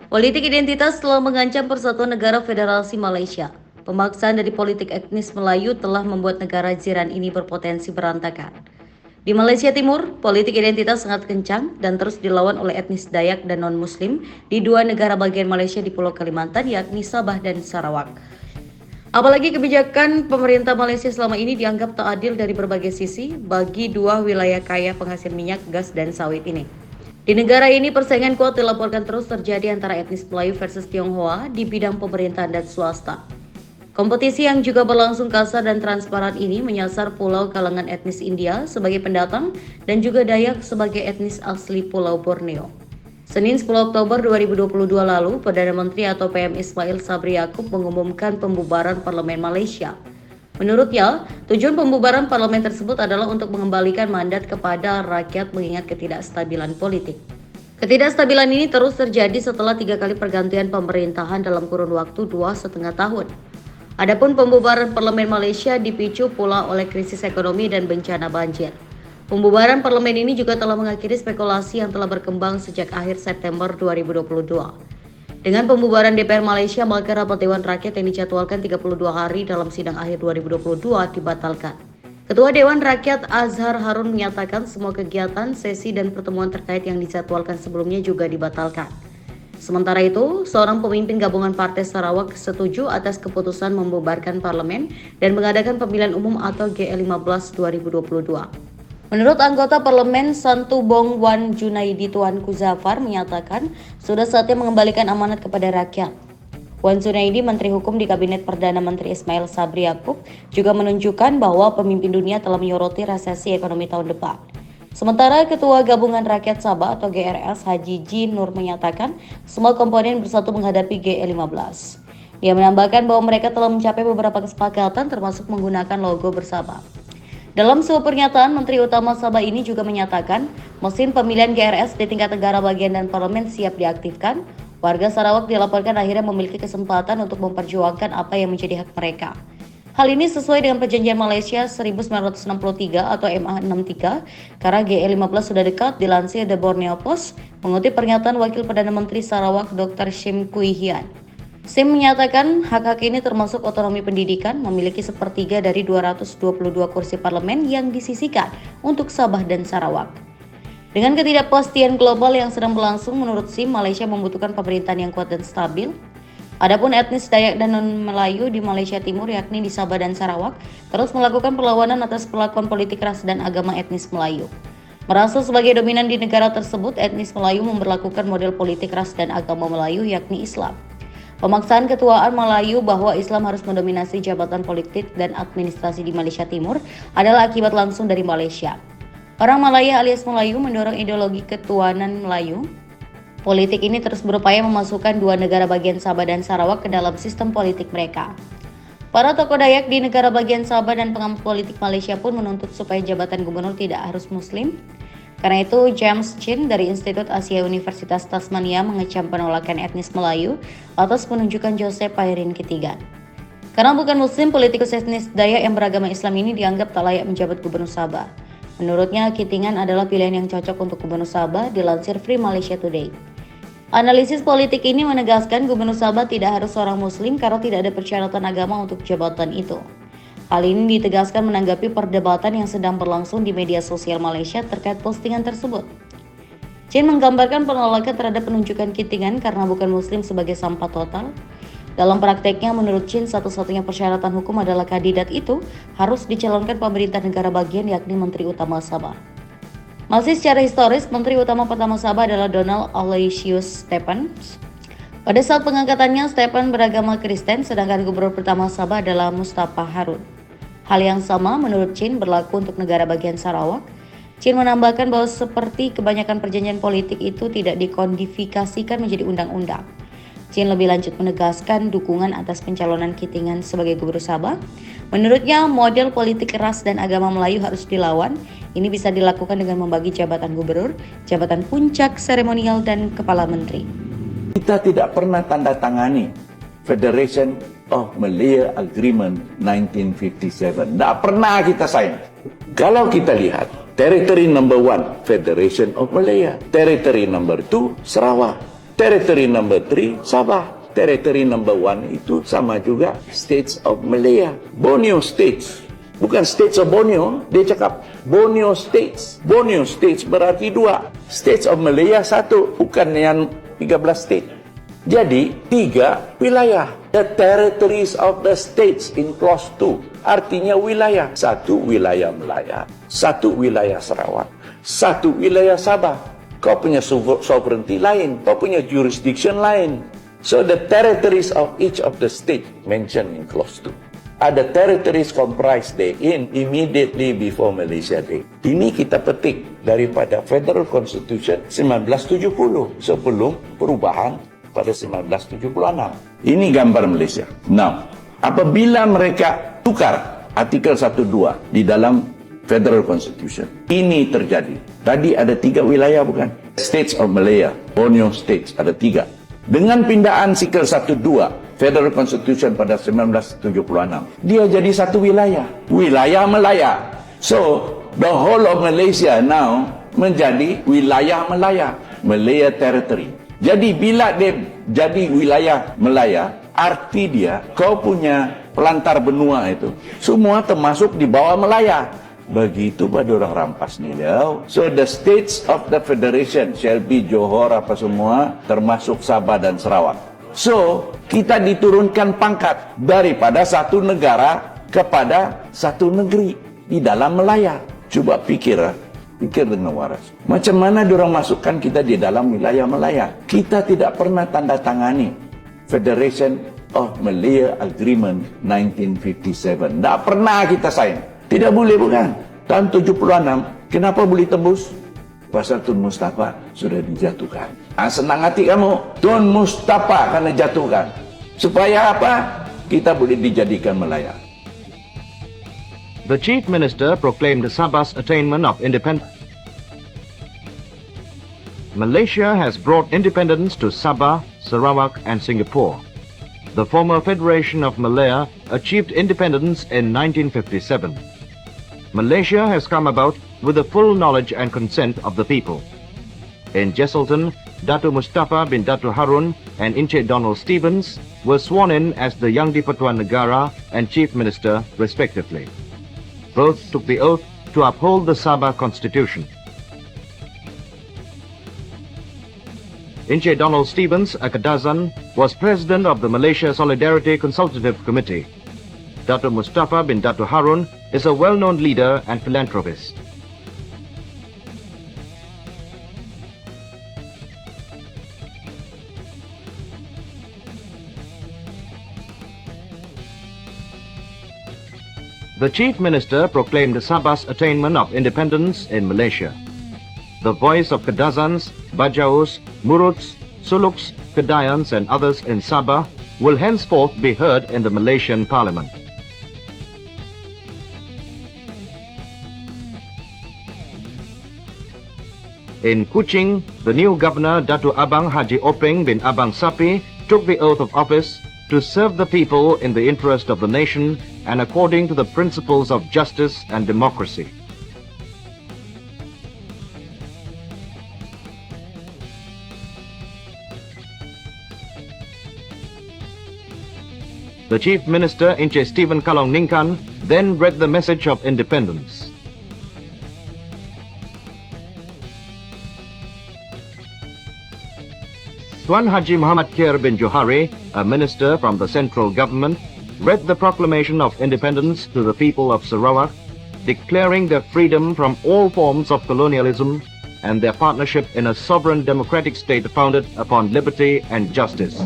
Politik identitas telah mengancam persatuan negara Federasi Malaysia. Pemaksaan dari politik etnis Melayu telah membuat negara jiran ini berpotensi berantakan. Di Malaysia Timur, politik identitas sangat kencang dan terus dilawan oleh etnis Dayak dan non-Muslim di dua negara bagian Malaysia di Pulau Kalimantan, yakni Sabah dan Sarawak. Apalagi kebijakan pemerintah Malaysia selama ini dianggap tak adil dari berbagai sisi bagi dua wilayah kaya penghasil minyak, gas, dan sawit ini. Di negara ini, persaingan kuat dilaporkan terus terjadi antara etnis Melayu versus Tionghoa di bidang pemerintahan dan swasta. Kompetisi yang juga berlangsung kasar dan transparan ini menyasar pulau kalangan etnis India sebagai pendatang dan juga Dayak sebagai etnis asli Pulau Borneo. Senin 10 Oktober 2022 lalu, Perdana Menteri atau PM Ismail Sabri Yaakob mengumumkan pembubaran Parlemen Malaysia. Menurutnya, tujuan pembubaran parlemen tersebut adalah untuk mengembalikan mandat kepada rakyat mengingat ketidakstabilan politik. Ketidakstabilan ini terus terjadi setelah 3 kali pergantian pemerintahan dalam kurun waktu 2,5 tahun. Adapun pembubaran parlemen Malaysia dipicu pula oleh krisis ekonomi dan bencana banjir. Pembubaran parlemen ini juga telah mengakhiri spekulasi yang telah berkembang sejak akhir September 2022. Dengan pembubaran DPR Malaysia, maka rapat Dewan Rakyat yang dijadwalkan 32 hari dalam sidang akhir 2022 dibatalkan. Ketua Dewan Rakyat Azhar Harun menyatakan semua kegiatan, sesi, dan pertemuan terkait yang dijadwalkan sebelumnya juga dibatalkan. Sementara itu, seorang pemimpin gabungan Partai Sarawak setuju atas keputusan membubarkan parlemen dan mengadakan pemilihan umum atau GE15 2022. Menurut anggota parlemen Santu Bong Wan Junaidi Tuanku Zafar menyatakan sudah saatnya mengembalikan amanat kepada rakyat. Wan Junaidi, Menteri Hukum di Kabinet Perdana Menteri Ismail Sabri Yaakob, juga menunjukkan bahwa pemimpin dunia telah menyoroti resesi ekonomi tahun depan. Sementara Ketua Gabungan Rakyat Sabah atau GRS Haji Ji Nur menyatakan semua komponen bersatu menghadapi GE15. Dia menambahkan bahwa mereka telah mencapai beberapa kesepakatan termasuk menggunakan logo bersama. Dalam sebuah pernyataan, Menteri Utama Sabah ini juga menyatakan mesin pemilihan GRS di tingkat negara bagian dan parlemen siap diaktifkan. Warga Sarawak dilaporkan akhirnya memiliki kesempatan untuk memperjuangkan apa yang menjadi hak mereka. Hal ini sesuai dengan perjanjian Malaysia 1963 atau MA63 karena GE15 sudah dekat, dilansir The Borneo Post mengutip pernyataan Wakil Perdana Menteri Sarawak Dr. Shim Kui Hian. SIM menyatakan hak-hak ini termasuk otonomi pendidikan, memiliki sepertiga dari 222 kursi parlemen yang disisihkan untuk Sabah dan Sarawak. Dengan ketidakpastian global yang sedang berlangsung, menurut SIM, Malaysia membutuhkan pemerintahan yang kuat dan stabil. Adapun etnis Dayak dan non-Melayu di Malaysia Timur, yakni di Sabah dan Sarawak, terus melakukan perlawanan atas perlakuan politik ras dan agama etnis Melayu. Merasa sebagai dominan di negara tersebut, etnis Melayu memberlakukan model politik ras dan agama Melayu, yakni Islam. Pemaksaan ketuaan Melayu bahwa Islam harus mendominasi jabatan politik dan administrasi di Malaysia Timur adalah akibat langsung dari Malaysia. Orang Malaya alias Melayu mendorong ideologi ketuanan Melayu. Politik ini terus berupaya memasukkan dua negara bagian Sabah dan Sarawak ke dalam sistem politik mereka. Para tokoh Dayak di negara bagian Sabah dan pengamat politik Malaysia pun menuntut supaya jabatan gubernur tidak harus Muslim. Karena itu, James Chin dari Institut Asia Universitas Tasmania mengecam penolakan etnis Melayu atas penunjukan Joseph Pairin ketiga. Karena bukan Muslim, politikus etnis Dayak yang beragama Islam ini dianggap tak layak menjabat gubernur Sabah. Menurutnya, Kitingan adalah pilihan yang cocok untuk gubernur Sabah, dilansir Free Malaysia Today. Analisis politik ini menegaskan gubernur Sabah tidak harus seorang Muslim karena tidak ada persyaratan agama untuk jabatan itu. Hal ini ditegaskan menanggapi perdebatan yang sedang berlangsung di media sosial Malaysia terkait postingan tersebut. Chin menggambarkan penolakan terhadap penunjukan Kitingan karena bukan Muslim sebagai sampah total. Dalam prakteknya, menurut Chin, satu-satunya persyaratan hukum adalah kandidat itu harus dicalonkan pemerintah negara bagian, yakni Menteri Utama Sabah. Masih secara historis, Menteri Utama pertama Sabah adalah Donald Aloysius Stephens. Pada saat pengangkatannya, Stephen beragama Kristen, sedangkan gubernur pertama Sabah adalah Mustafa Harun. Hal yang sama menurut Chin berlaku untuk negara bagian Sarawak. Chin menambahkan bahwa seperti kebanyakan perjanjian politik itu tidak dikodifikasikan menjadi undang-undang. Chin lebih lanjut menegaskan dukungan atas pencalonan Kitingan sebagai gubernur Sabah. Menurutnya, model politik ras dan agama Melayu harus dilawan. Ini bisa dilakukan dengan membagi jabatan gubernur, jabatan puncak, seremonial, dan kepala menteri. Kita tidak pernah tanda tangani Federation of Malaya Agreement 1957. Tidak pernah kita sign. Kalau kita lihat, Territory number 1, Federation of Malaya. Territory number 2, Sarawak. Territory number 3, Sabah. Territory number 1 itu sama juga States of Malaya. Borneo States. Bukan States of Borneo, dia cakap Borneo States. Borneo States berarti 2. States of Malaya 1, bukan yang 13 state. Jadi 3 wilayah. The territories of the states in clause 2. Artinya wilayah. 1 wilayah Melaya, 1 wilayah Sarawak, 1 wilayah Sabah. Kau punya sovereignty lain, kau punya jurisdiction lain. So the territories of each of the state mentioned in clause 2 are the territories comprised therein immediately before Malaysia Day. Ini kita petik daripada Federal Constitution 1970 sebelum perubahan pada 1976. Ini gambar Malaysia. Now, apabila mereka tukar artikel 12 di dalam Federal Constitution, ini terjadi. Tadi ada 3 wilayah bukan? States of Malaya, Borneo States, ada 3. Dengan pindaan artikel 12 Federal Constitution pada 1976, dia jadi 1 wilayah. Wilayah Melaya. So, the whole of Malaysia now menjadi wilayah Melaya. Malaya Territory. Jadi bila dia jadi wilayah Melaya, arti dia kau punya pelantar benua itu semua termasuk di bawah Melaya. Begitu pada orang rampas ni dia. So the states of the federation shall be Johor apa semua termasuk Sabah dan Sarawak. So kita diturunkan pangkat daripada satu negara kepada satu negeri di dalam Melaya. Coba pikir dengan waras. Macam mana diorang masukkan kita di dalam wilayah Melaya? Kita tidak pernah tanda tangani Federation of Malaya Agreement 1957. Tak pernah kita sign. Tidak boleh bukan? Tahun 76, kenapa boleh tembus? Pasal Tun Mustafa sudah dijatuhkan. Senang hati kamu, Tun Mustafa kena jatuhkan. Supaya apa? Kita boleh dijadikan Melaya. The Chief Minister proclaimed Sabah's attainment of independence. Malaysia has brought independence to Sabah, Sarawak and Singapore. The former Federation of Malaya achieved independence in 1957. Malaysia has come about with the full knowledge and consent of the people. In Jesselton, Dato Mustafa bin Dato Harun and Encik Donald Stevens were sworn in as the Yang di-Pertuan Negara and Chief Minister respectively. Both took the oath to uphold the Sabah Constitution. Encik Donald Stevens, a Kadazan, was president of the Malaysia Solidarity Consultative Committee. Dato Mustafa bin Dato Harun is a well-known leader and philanthropist. The Chief Minister proclaimed Sabah's attainment of independence in Malaysia. The voice of Kadazans, Bajaus, Muruts, Suluks, Kedayans and others in Sabah will henceforth be heard in the Malaysian Parliament. In Kuching, the new governor, Dato Abang Haji Openg bin Abang Sapi, took the oath of office to serve the people in the interest of the nation and according to the principles of justice and democracy. The Chief Minister, Encik Stephen Kalong Ningkan, then read the message of independence. Tuan Haji Muhammad Khair bin Johari, a minister from the central government, read the proclamation of independence to the people of Sarawak, declaring their freedom from all forms of colonialism and their partnership in a sovereign democratic state founded upon liberty and justice.